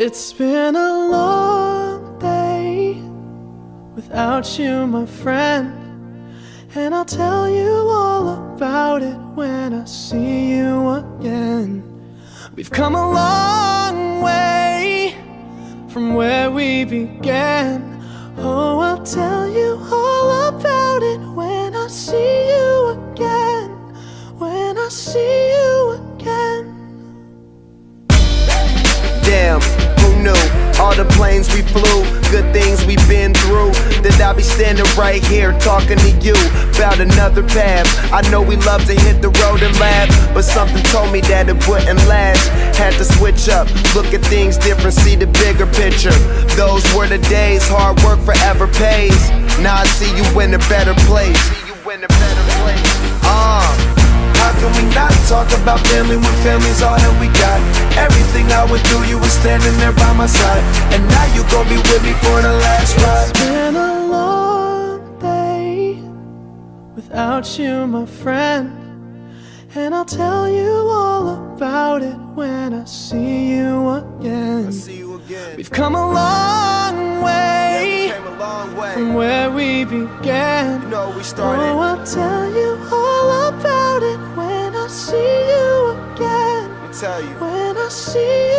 It's been a long day without you, my friend, and I'll tell you all about it when I see you again. We've come a long way from where we began. Oh, I'll tell you all about it when I see you again. When I see you again. Damn, who knew? All the planes we flew, good things we've been through. That I'll be standing right here talking to you about another path. I know we love to hit the road and laugh, but something told me that it wouldn't last. Had to switch up, look at things different, see the bigger picture. Those were the days, hard work forever pays. Now I see you in a better place. How can we not talk about family when family's all that we got? Everything I went through, you were standing there by my side, and now you gon' be with me for the last ride. It's been a long day without you, my friend, and I'll tell you all about it when I see you again. We've come a long way, from where we began. You know we started. Oh, I'll tell you all about it when I see you again. Let me tell you. When I see you